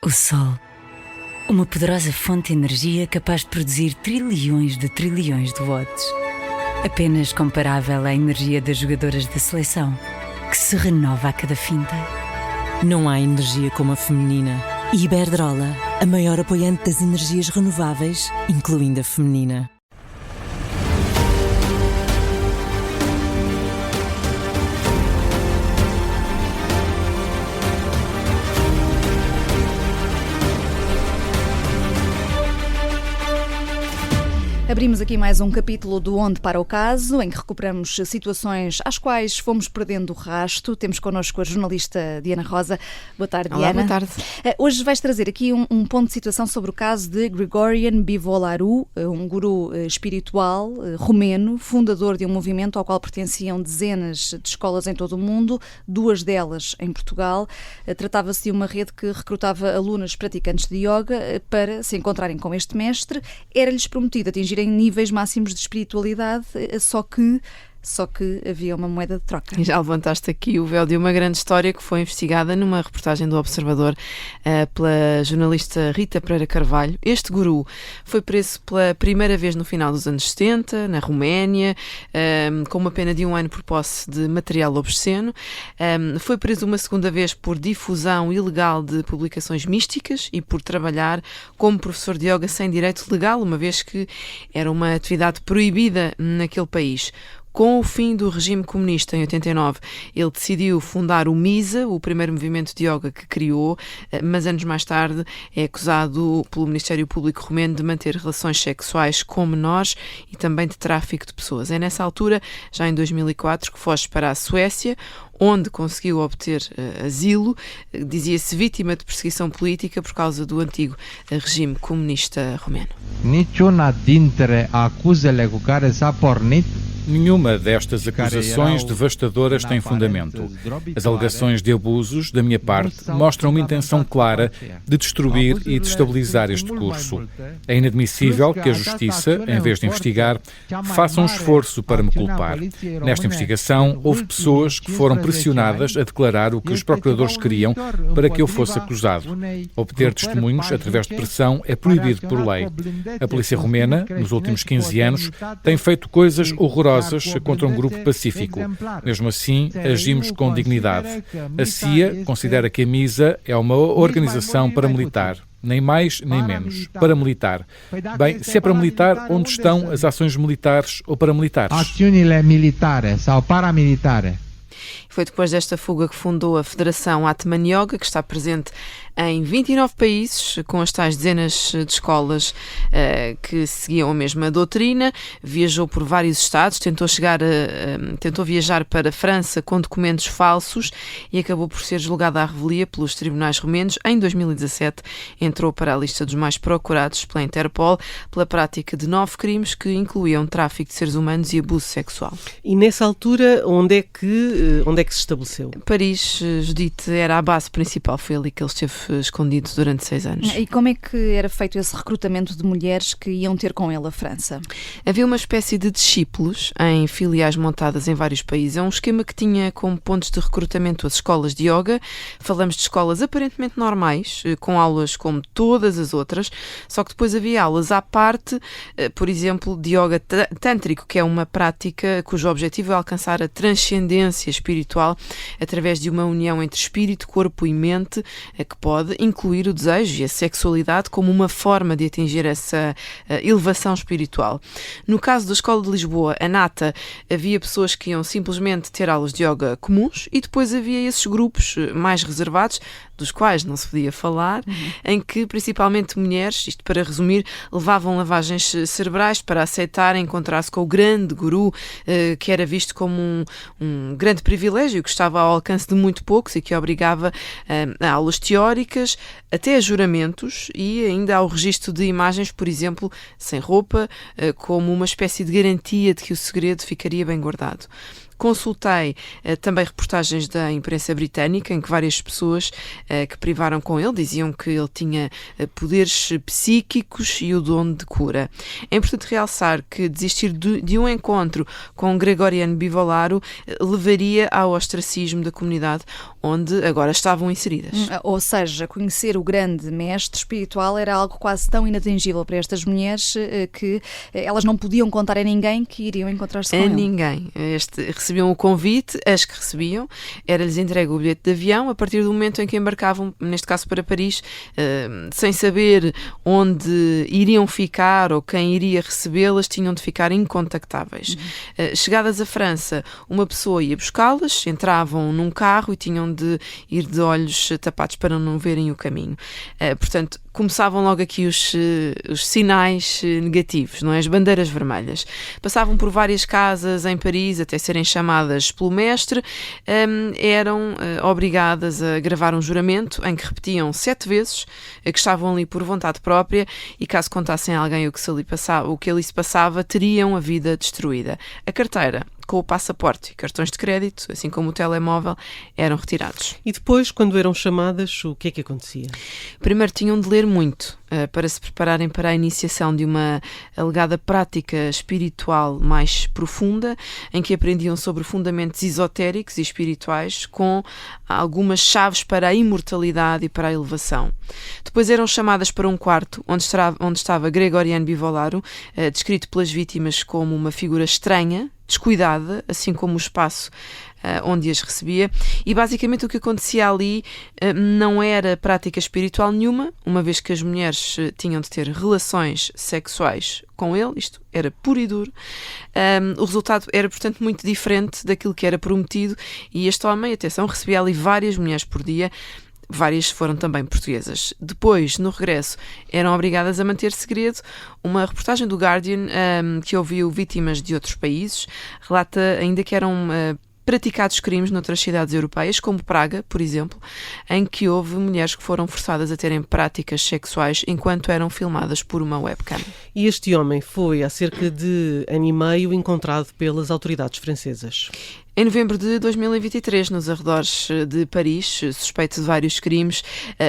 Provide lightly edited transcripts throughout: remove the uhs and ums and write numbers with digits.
O Sol. Uma poderosa fonte de energia capaz de produzir trilhões de watts. Apenas comparável à energia das jogadoras da seleção, que se renova a cada finta. Não há energia como a feminina. E Iberdrola, a maior apoiante das energias renováveis, incluindo a feminina. Abrimos aqui mais um capítulo do Onde Para o Caso, em que recuperamos situações às quais fomos perdendo o rasto. Temos connosco a jornalista Diana Rosa. Boa tarde, Olá, Diana. boa tarde. Hoje vais trazer aqui um ponto de situação sobre o caso de Grigorian Bivolaru, um guru espiritual romeno, fundador de um movimento ao qual pertenciam dezenas de escolas em todo o mundo, 2 delas em Portugal. Tratava-se de uma rede que recrutava alunas praticantes de yoga para se encontrarem com este mestre. Era-lhes prometido atingir níveis máximos de espiritualidade, só que havia uma moeda de troca. Já levantaste aqui o véu de uma grande história que foi investigada numa reportagem do Observador pela jornalista Rita Pereira Carvalho. Este guru foi preso pela primeira vez no final dos anos 70, na Roménia, com uma pena de 1 ano por posse de material obsceno. Foi preso uma segunda vez por difusão ilegal de publicações místicas e por trabalhar como professor de yoga sem direito legal, uma vez que era uma atividade proibida naquele país. Com o fim do regime comunista em 89, ele decidiu fundar o MISA, o primeiro movimento de yoga que criou, mas anos mais tarde é acusado pelo Ministério Público Romeno de manter relações sexuais com menores e também de tráfico de pessoas. É nessa altura, já em 2004, que foge para a Suécia, onde conseguiu obter asilo. Dizia-se vítima de perseguição política por causa do antigo regime comunista romeno. Niciuna dintre acuzele cu care s-a pornit. Nenhuma destas acusações devastadoras tem fundamento. As alegações de abusos, da minha parte, mostram uma intenção clara de destruir e destabilizar este curso. É inadmissível que a Justiça, em vez de investigar, faça um esforço para me culpar. Nesta investigação, houve pessoas que foram pressionadas a declarar o que os procuradores queriam para que eu fosse acusado. Obter testemunhos através de pressão é proibido por lei. A polícia romena, nos últimos 15 anos, tem feito coisas horrorosas contra um grupo pacífico. Mesmo assim, agimos com dignidade. A CIA considera que a MISA é uma organização paramilitar. Nem mais, nem menos. Paramilitar. Bem, se é paramilitar, onde estão as ações militares ou paramilitares? Acțiunile militare sau paramilitare. Foi depois desta fuga que fundou a Federação Atman Yoga, que está presente em 29 países, com as tais dezenas de escolas que seguiam a mesma doutrina. Viajou por vários estados, tentou viajar para a França com documentos falsos e acabou por ser julgado à revelia pelos tribunais romenos. Em 2017 entrou para a lista dos mais procurados pela Interpol pela prática de 9 crimes que incluíam tráfico de seres humanos e abuso sexual. E nessa altura, onde é que se estabeleceu? Paris, Judite, era a base principal, foi ali que ele esteve escondido durante 6 anos. E como é que era feito esse recrutamento de mulheres que iam ter com ele a França? Havia uma espécie de discípulos em filiais montadas em vários países. É um esquema que tinha como pontos de recrutamento as escolas de yoga. Falamos de escolas aparentemente normais, com aulas como todas as outras, só que depois havia aulas à parte, por exemplo, de yoga tântrico, que é uma prática cujo objetivo é alcançar a transcendência espiritual através de uma união entre espírito, corpo e mente, que pode incluir o desejo e a sexualidade como uma forma de atingir essa elevação espiritual. No caso da Escola de Lisboa, a Nata, havia pessoas que iam simplesmente ter aulas de yoga comuns e depois havia esses grupos mais reservados, dos quais não se podia falar, em que principalmente mulheres, isto para resumir, levavam lavagens cerebrais para aceitar encontrar-se com o grande guru, que era visto como um grande privilégio, que estava ao alcance de muito poucos e que obrigava a aulas teóricas, até a juramentos e ainda ao registro de imagens, por exemplo, sem roupa, como uma espécie de garantia de que o segredo ficaria bem guardado. Consultei também reportagens da imprensa britânica em que várias pessoas que privaram com ele diziam que ele tinha poderes psíquicos e o dom de cura. É importante realçar que desistir de um encontro com Grigorian Bivolaru levaria ao ostracismo da comunidade, onde agora estavam inseridas. Ou seja, conhecer o grande mestre espiritual era algo quase tão inatingível para estas mulheres que elas não podiam contar a ninguém que iriam encontrar-se com ele. A ninguém. Recebiam o convite, as que recebiam, era-lhes entregue o bilhete de avião a partir do momento em que embarcavam, neste caso para Paris, sem saber onde iriam ficar ou quem iria recebê-las, tinham de ficar incontactáveis. Chegadas à França, uma pessoa ia buscá-las, entravam num carro e tinham de ir de olhos tapados para não verem o caminho. Portanto, começavam logo aqui os sinais negativos, não é? As bandeiras vermelhas. Passavam por várias casas em Paris até serem chamadas pelo mestre, eram obrigadas a gravar um juramento em que repetiam 7 vezes que estavam ali por vontade própria e caso contassem a alguém o que ali se passava, teriam a vida destruída. A carteira com o passaporte e cartões de crédito, assim como o telemóvel, eram retirados. E depois, quando eram chamadas, o que é que acontecia? Primeiro tinham de ler muito para se prepararem para a iniciação de uma alegada prática espiritual mais profunda, em que aprendiam sobre fundamentos esotéricos e espirituais com algumas chaves para a imortalidade e para a elevação. Depois eram chamadas para um quarto onde estava Gregorian Bivolaru, descrito pelas vítimas como uma figura estranha, descuidada, assim como o espaço onde as recebia, e basicamente o que acontecia ali não era prática espiritual nenhuma, uma vez que as mulheres tinham de ter relações sexuais com ele, isto era puro e duro. O resultado era, portanto, muito diferente daquilo que era prometido, e este homem, atenção, recebia ali várias mulheres por dia. Várias foram também portuguesas. Depois, no regresso, eram obrigadas a manter segredo. Uma reportagem do Guardian, que ouviu vítimas de outros países, relata ainda que eram praticados crimes noutras cidades europeias, como Praga, por exemplo, em que houve mulheres que foram forçadas a terem práticas sexuais enquanto eram filmadas por uma webcam. E este homem foi, há cerca de ano e meio, encontrado pelas autoridades francesas. Em novembro de 2023, nos arredores de Paris, suspeito de vários crimes,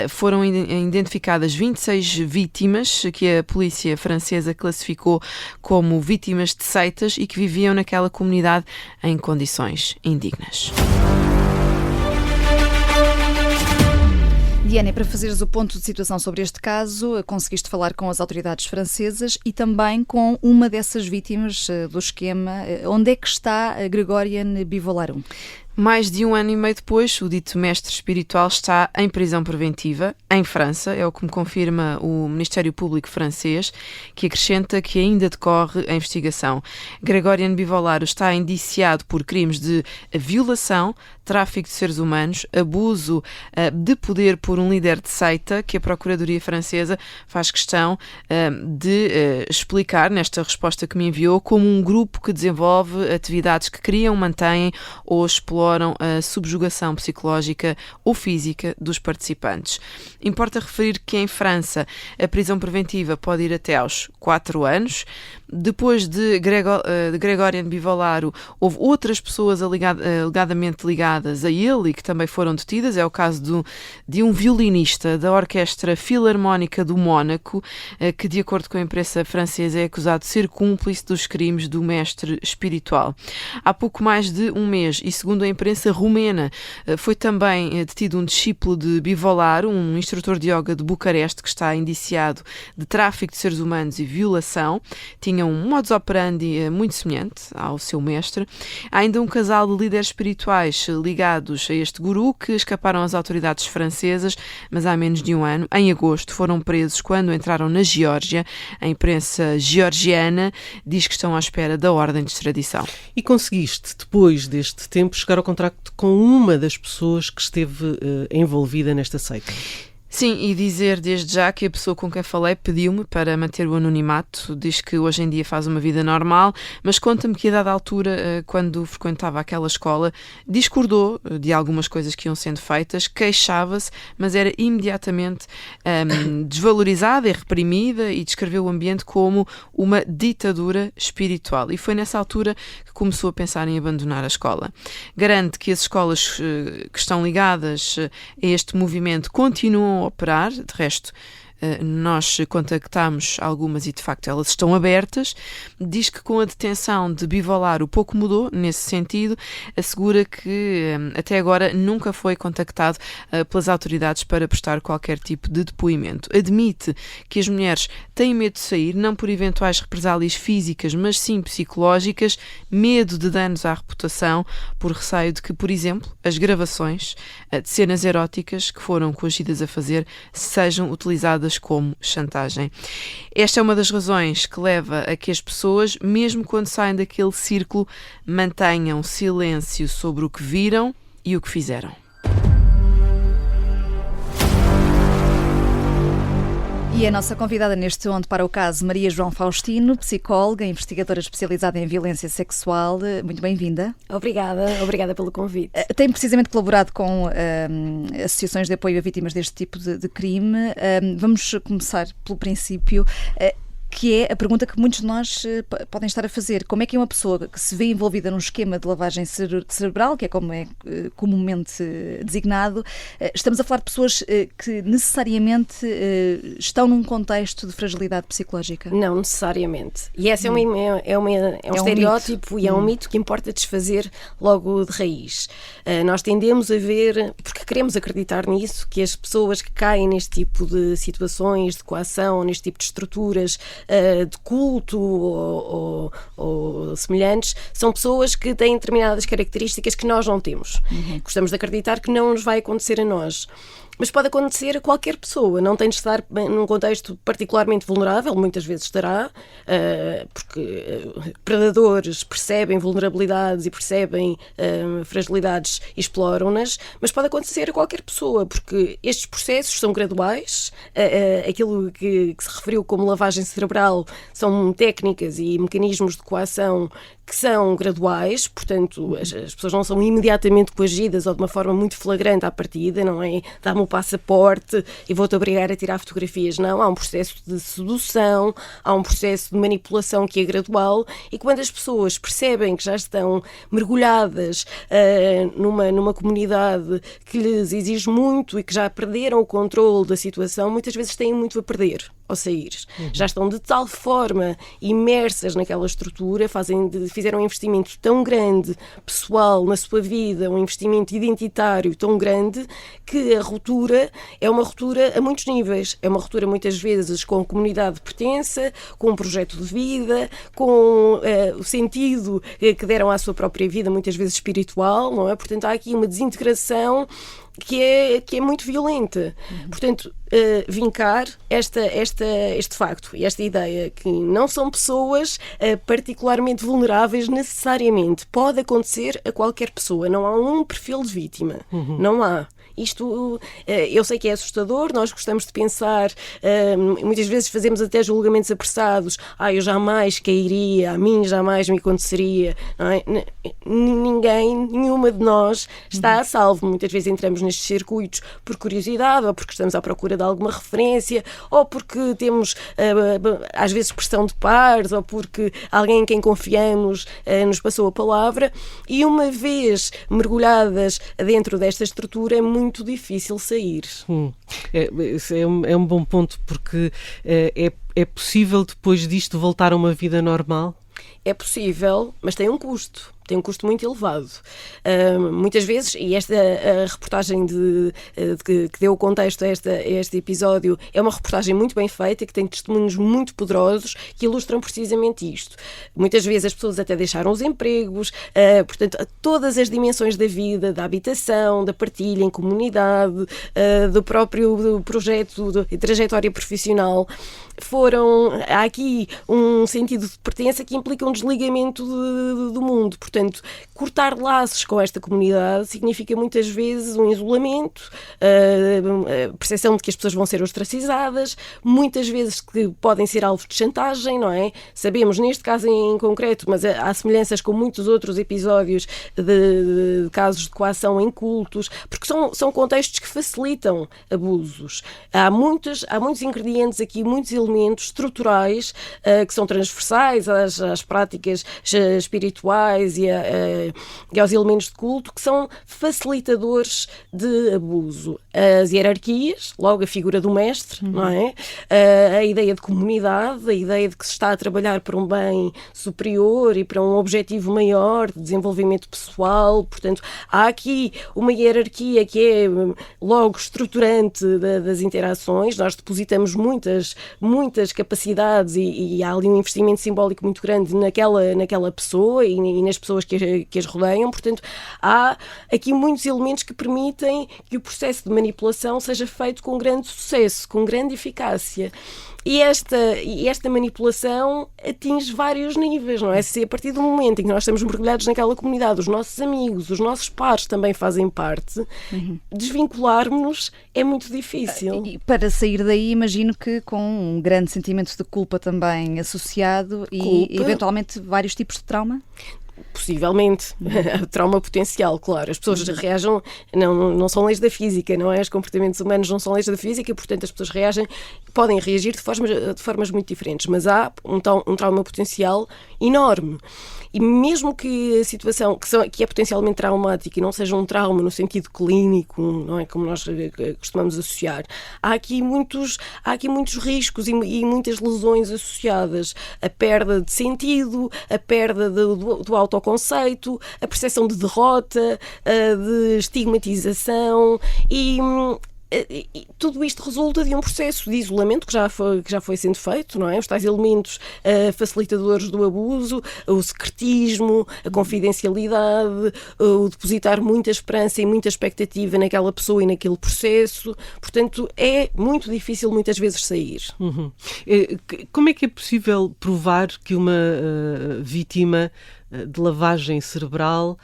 foram identificadas 26 vítimas que a polícia francesa classificou como vítimas de seitas e que viviam naquela comunidade em condições indignas. Diana, para fazeres o ponto de situação sobre este caso, conseguiste falar com as autoridades francesas e também com uma dessas vítimas do esquema. Onde é que está a Gregorian Bivolaru? Mais de 1 ano e meio depois, o dito mestre espiritual está em prisão preventiva, em França, é o que me confirma o Ministério Público francês, que acrescenta que ainda decorre a investigação. Gregorian Bivolaru está indiciado por crimes de violação, tráfico de seres humanos, abuso de poder por um líder de seita, que a Procuradoria Francesa faz questão de explicar, nesta resposta que me enviou, como um grupo que desenvolve atividades que criam, mantêm ou exploram a subjugação psicológica ou física dos participantes. Importa referir que em França a prisão preventiva pode ir até aos 4 anos. Depois de Gregorian Bivolaru, houve outras pessoas alegadamente ligadas a ele e que também foram detidas. É o caso de um violinista da Orquestra Filarmónica do Mónaco, que, de acordo com a imprensa francesa, é acusado de ser cúmplice dos crimes do mestre espiritual. Há pouco mais de um mês, e segundo a imprensa romena, foi também detido um discípulo de Bivolaru, um instrutor de yoga de Bucareste, que está indiciado de tráfico de seres humanos e violação. Tinha um modus operandi muito semelhante ao seu mestre. Há ainda um casal de líderes espirituais ligados a este guru que escaparam às autoridades francesas, mas há menos de 1 ano. Em agosto foram presos quando entraram na Geórgia. A imprensa georgiana diz que estão à espera da ordem de extradição. E conseguiste, depois deste tempo, chegar ao contacto com uma das pessoas que esteve envolvida nesta seita? Sim, e dizer desde já que a pessoa com quem falei pediu-me para manter o anonimato, diz que hoje em dia faz uma vida normal, mas conta-me que a dada altura, quando frequentava aquela escola, discordou de algumas coisas que iam sendo feitas, queixava-se, mas era imediatamente desvalorizada e reprimida e descreveu o ambiente como uma ditadura espiritual. E foi nessa altura que começou a pensar em abandonar a escola. Garante que as escolas que estão ligadas a este movimento continuam a operar, de resto nós contactámos algumas e de facto elas estão abertas. Diz que com a detenção de Bivolaro pouco mudou nesse sentido, assegura que até agora nunca foi contactado pelas autoridades para prestar qualquer tipo de depoimento. Admite que as mulheres têm medo de sair, não por eventuais represálias físicas, mas sim psicológicas, medo de danos à reputação, por receio de que, por exemplo, as gravações de cenas eróticas que foram coagidas a fazer sejam utilizadas como chantagem. Esta é uma das razões que leva a que as pessoas, mesmo quando saem daquele círculo, mantenham silêncio sobre o que viram e o que fizeram. E a nossa convidada neste Onde para o Caso, Maria João Faustino, psicóloga, investigadora especializada em violência sexual. Muito bem-vinda. Obrigada pelo convite. Tem precisamente colaborado com associações de apoio a vítimas deste tipo de crime. Vamos começar pelo princípio, que é a pergunta que muitos de nós podem estar a fazer. Como é que uma pessoa que se vê envolvida num esquema de lavagem cerebral, que é como é comumente designado, estamos a falar de pessoas que necessariamente estão num contexto de fragilidade psicológica? Não necessariamente. E essa é um estereótipo e é um mito que importa desfazer logo de raiz. Nós tendemos a ver, porque queremos acreditar nisso, que as pessoas que caem neste tipo de situações de coação, neste tipo de estruturas de culto ou semelhantes, são pessoas que têm determinadas características que nós não temos. Gostamos de acreditar que não nos vai acontecer a nós. Mas pode acontecer a qualquer pessoa, não tem de estar num contexto particularmente vulnerável, muitas vezes estará, porque predadores percebem vulnerabilidades e percebem fragilidades e exploram-nas, mas pode acontecer a qualquer pessoa, porque estes processos são graduais, aquilo que se referiu como lavagem cerebral são técnicas e mecanismos de coação que são graduais, portanto as pessoas não são imediatamente coagidas ou de uma forma muito flagrante à partida, não é? Dá-me o passaporte e vou-te obrigar a tirar fotografias. Não, há um processo de sedução, há um processo de manipulação que é gradual, e quando as pessoas percebem que já estão mergulhadas numa comunidade que lhes exige muito e que já perderam o controle da situação, muitas vezes têm muito a perder ao sair. Já estão de tal forma imersas naquela estrutura, fizeram um investimento tão grande, pessoal, na sua vida, um investimento identitário tão grande, que a ruptura é uma ruptura a muitos níveis. É uma ruptura muitas vezes com a comunidade de pertença, com um projeto de vida, com o sentido que deram à sua própria vida, muitas vezes espiritual, não é? Portanto, há aqui uma desintegração que é muito violenta. Portanto, vincar este facto e esta ideia que não são pessoas particularmente vulneráveis necessariamente. Pode acontecer a qualquer pessoa. Não há um perfil de vítima. Não há. Isto, eu sei que é assustador, nós gostamos de pensar, muitas vezes fazemos até julgamentos apressados, eu jamais cairia, a mim jamais me aconteceria, não é? Nenhuma de nós está a salvo. Muitas vezes entramos nestes circuitos por curiosidade, ou porque estamos à procura de alguma referência, ou porque temos às vezes pressão de pares, ou porque alguém em quem confiamos nos passou a palavra, e uma vez mergulhadas dentro desta estrutura é muito difícil sair. É um bom ponto, porque é possível depois disto voltar a uma vida normal? É possível, mas tem um custo. Tem um custo muito elevado. Muitas vezes, e esta a reportagem que deu o contexto a este episódio é uma reportagem muito bem feita, que tem testemunhos muito poderosos que ilustram precisamente isto. Muitas vezes as pessoas até deixaram os empregos, portanto, todas as dimensões da vida, da habitação, da partilha em comunidade, do próprio projeto, da trajetória profissional, há aqui um sentido de pertença que implica um desligamento do mundo. Portanto, cortar laços com esta comunidade significa muitas vezes um isolamento, a percepção de que as pessoas vão ser ostracizadas, muitas vezes que podem ser alvo de chantagem, não é? Sabemos, neste caso em concreto, mas há semelhanças com muitos outros episódios de casos de coação em cultos, porque são contextos que facilitam abusos. Há muitos ingredientes aqui, muitos elementos estruturais que são transversais às práticas espirituais e e aos elementos de culto, que são facilitadores de abuso. As hierarquias, logo a figura do mestre, não é? A ideia de comunidade, a ideia de que se está a trabalhar para um bem superior e para um objetivo maior de desenvolvimento pessoal. Portanto, há aqui uma hierarquia que é logo estruturante das interações. Nós depositamos muitas capacidades e há ali um investimento simbólico muito grande naquela pessoa e nas pessoas que as rodeiam. Portanto, há aqui muitos elementos que permitem que o processo de manipulação seja feito com grande sucesso, com grande eficácia. E esta manipulação atinge vários níveis, não é? Se a partir do momento em que nós estamos mergulhados naquela comunidade, os nossos amigos, os nossos pares também fazem parte, desvincularmos-nos é muito difícil. E para sair daí, imagino que com um grande sentimento de culpa também associado e eventualmente vários tipos de trauma? Possivelmente. Trauma potencial, claro. As pessoas reagem, não são leis da física, não é? Os comportamentos humanos não são leis da física, portanto as pessoas podem reagir de formas muito diferentes, mas há um trauma potencial enorme. E mesmo que a situação que é potencialmente traumática e não seja um trauma no sentido clínico, não é, como nós costumamos associar, há aqui muitos riscos e muitas lesões associadas. A perda de sentido, a perda do autoconceito, a percepção de derrota, de estigmatização e tudo isto resulta de um processo de isolamento que já foi sendo feito, não é? Os tais elementos facilitadores do abuso, o secretismo, a confidencialidade, o depositar muita esperança e muita expectativa naquela pessoa e naquele processo. Portanto, é muito difícil muitas vezes sair. Como é que é possível provar que uma vítima de lavagem cerebral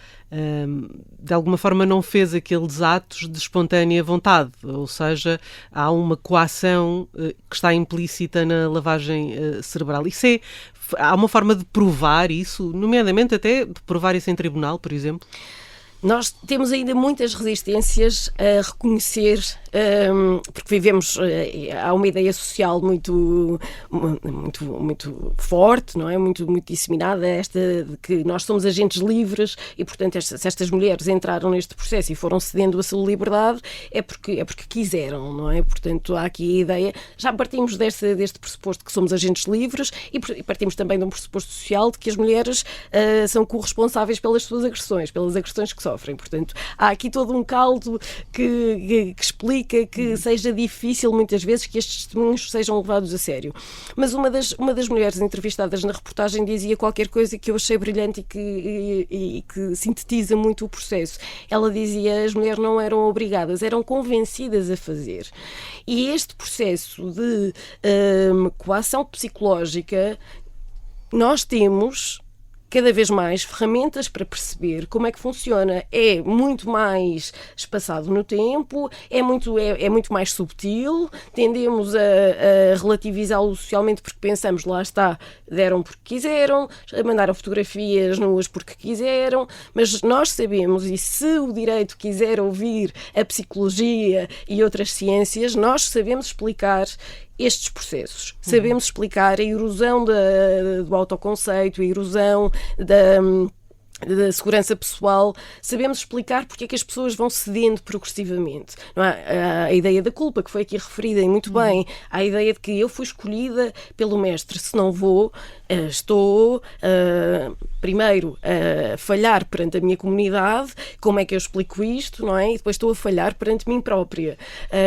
de alguma forma não fez aqueles atos de espontânea vontade, ou seja, há uma coação que está implícita na lavagem cerebral? Há uma forma de provar isso, nomeadamente até de provar isso em tribunal, por exemplo? Nós temos ainda muitas resistências a reconhecer, porque vivemos, há uma ideia social muito forte, não é? Muito disseminada, esta de que nós somos agentes livres e, portanto, se estas mulheres entraram neste processo e foram cedendo a sua liberdade, é porque quiseram, não é? Portanto, há aqui a ideia, já partimos deste pressuposto que somos agentes livres e partimos também de um pressuposto social de que as mulheres são corresponsáveis pelas suas agressões, pelas agressões que sofrem. Portanto, há aqui todo um caldo que explica que seja difícil muitas vezes que estes testemunhos sejam levados a sério. Mas uma das mulheres entrevistadas na reportagem dizia qualquer coisa que eu achei brilhante e que sintetiza muito o processo. Ela dizia: as mulheres não eram obrigadas, eram convencidas a fazer. E este processo de coação psicológica, nós temos cada vez mais ferramentas para perceber como é que funciona. É muito mais espaçado no tempo, é muito mais subtil, tendemos a relativizá-lo socialmente porque pensamos, lá está, deram porque quiseram, mandaram fotografias nuas porque quiseram, mas nós sabemos, e se o direito quiser ouvir a psicologia e outras ciências, nós sabemos explicar estes processos. Sabemos explicar a erosão do autoconceito, a erosão da segurança pessoal, sabemos explicar porque é que as pessoas vão cedendo progressivamente. Não é? A ideia da culpa, que foi aqui referida e muito bem, a ideia de que eu fui escolhida pelo mestre, se não vou, estou primeiro a falhar perante a minha comunidade, como é que eu explico isto, não é? E depois estou a falhar perante mim própria.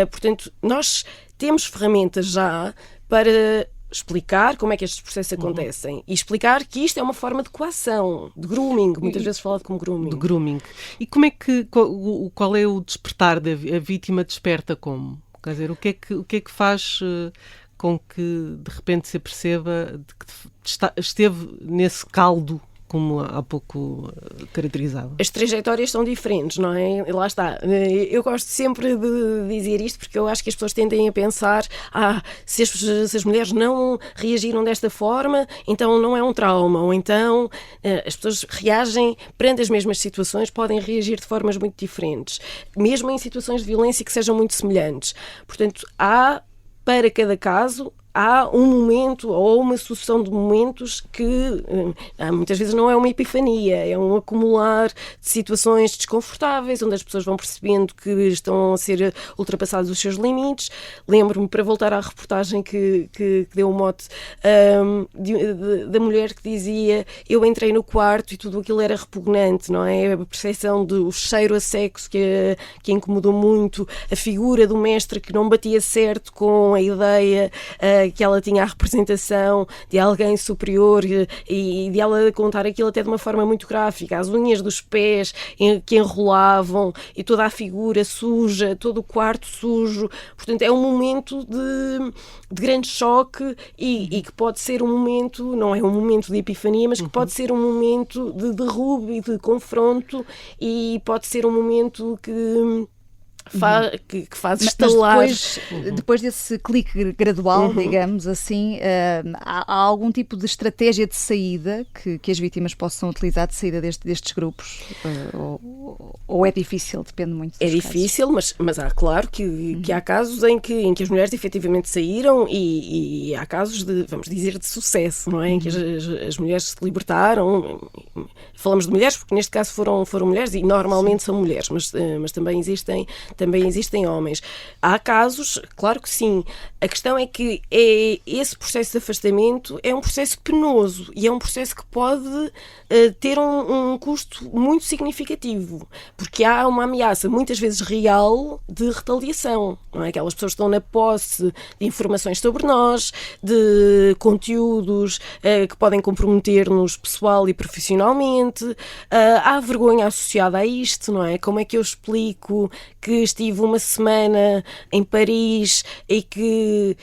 Portanto, nós temos ferramentas já para explicar como é que estes processos acontecem e explicar que isto é uma forma de coação, de grooming, muitas vezes falado como grooming. De grooming. E como é que, qual é o despertar da vítima? Desperta como? Quer dizer, o que é que faz com que de repente se perceba que esteve nesse caldo, como há pouco caracterizava? As trajetórias são diferentes, não é? Lá está. Eu gosto sempre de dizer isto porque eu acho que as pessoas tendem a pensar se as mulheres não reagiram desta forma, então não é um trauma, ou então as pessoas reagem perante as mesmas situações, podem reagir de formas muito diferentes, mesmo em situações de violência que sejam muito semelhantes. Portanto, há para cada caso há um momento ou uma sucessão de momentos que muitas vezes não é uma epifania, é um acumular de situações desconfortáveis, onde as pessoas vão percebendo que estão a ser ultrapassados os seus limites. Lembro-me, para voltar à reportagem que deu o mote, da mulher que dizia: eu entrei no quarto e tudo aquilo era repugnante, não é? A percepção do cheiro a sexo que incomodou muito, a figura do mestre que não batia certo com a ideia que ela tinha, a representação de alguém superior, e de ela contar aquilo até de uma forma muito gráfica, as unhas dos pés que enrolavam e toda a figura suja, todo o quarto sujo. Portanto, é um momento de grande choque e que pode ser um momento, não é um momento de epifania, mas que pode ser um momento de derrube e de confronto, e pode ser um momento que faz estalar. Mas depois desse clique gradual, digamos assim, há algum tipo de estratégia de saída que as vítimas possam utilizar, de saída destes grupos? Ou é difícil? Depende muito dos casos. Difícil, mas há, claro, que há casos em que as mulheres efetivamente saíram, e há casos de, vamos dizer, de sucesso, não é? Em que as mulheres se libertaram. Falamos de mulheres porque neste caso foram mulheres, e normalmente são mulheres, mas também existem homens. Há casos, claro que sim. A questão é que esse processo de afastamento é um processo penoso, e é um processo que pode ter um custo muito significativo, porque há uma ameaça muitas vezes real de retaliação, não é? Aquelas pessoas estão na posse de informações sobre nós, de conteúdos que podem comprometer-nos pessoal e profissionalmente. Há vergonha associada a isto, não é? Como é que eu explico que estive uma semana em Paris e que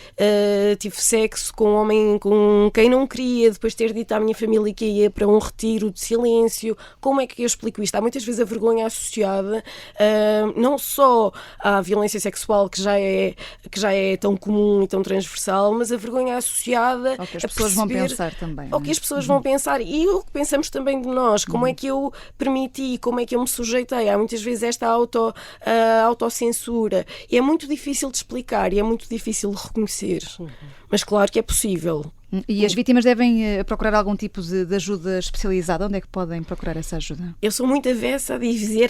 tive sexo com um homem com quem não queria, depois ter dito à minha família que ia para um retiro de silêncio? Como é que eu explico isto? Há muitas vezes a vergonha associada não só à violência sexual, que já é tão comum e tão transversal, mas a vergonha associada ao que as pessoas vão pensar também. Ao que as pessoas vão pensar, e o que pensamos também de nós. Como é que eu permiti, como é que eu me sujeitei? Há muitas vezes esta autocensura, e é muito difícil de explicar, e é muito difícil de reconhecer, mas claro que é possível. E as vítimas devem procurar algum tipo de ajuda especializada? Onde é que podem procurar essa ajuda? Eu sou muito avessa a dizer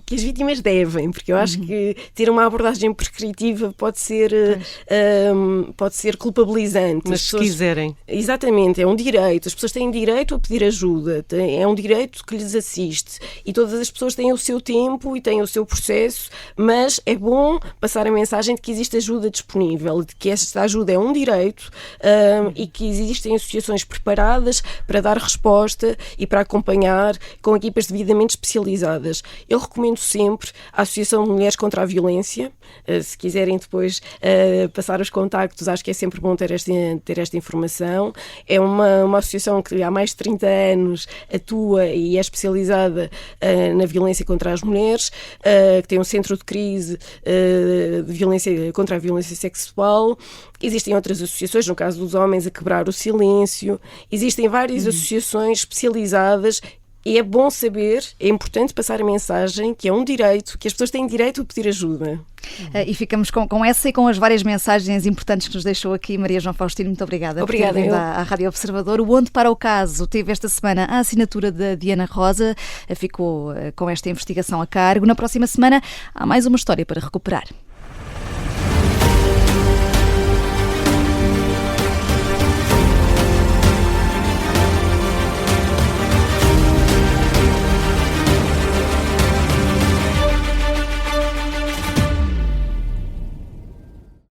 que as vítimas devem, porque eu acho que ter uma abordagem prescritiva pode ser culpabilizante. Mas se quiserem. Exatamente, é um direito. As pessoas têm direito a pedir ajuda, é um direito que lhes assiste, e todas as pessoas têm o seu tempo e têm o seu processo, mas é bom passar a mensagem de que existe ajuda disponível, de que esta ajuda é um direito, e que existem associações preparadas para dar resposta e para acompanhar, com equipas devidamente especializadas. Eu recomendo sempre a Associação de Mulheres contra a Violência. Se quiserem depois passar os contactos, acho que é sempre bom ter esta informação. É uma associação que há mais de 30 anos atua e é especializada na violência contra as mulheres, que tem um centro de crise de violência contra a violência sexual. Existem outras associações, no caso dos homens, a quebrar o silêncio. Existem várias associações especializadas, e é bom saber, é importante passar a mensagem que é um direito, que as pessoas têm direito a pedir ajuda. E ficamos com essa e com as várias mensagens importantes que nos deixou aqui Maria João Faustino. Muito obrigada por ter vindo à Rádio Observador. O Onde para o Caso teve esta semana a assinatura da Diana Rosa, ficou com esta investigação a cargo. Na próxima semana há mais uma história para recuperar.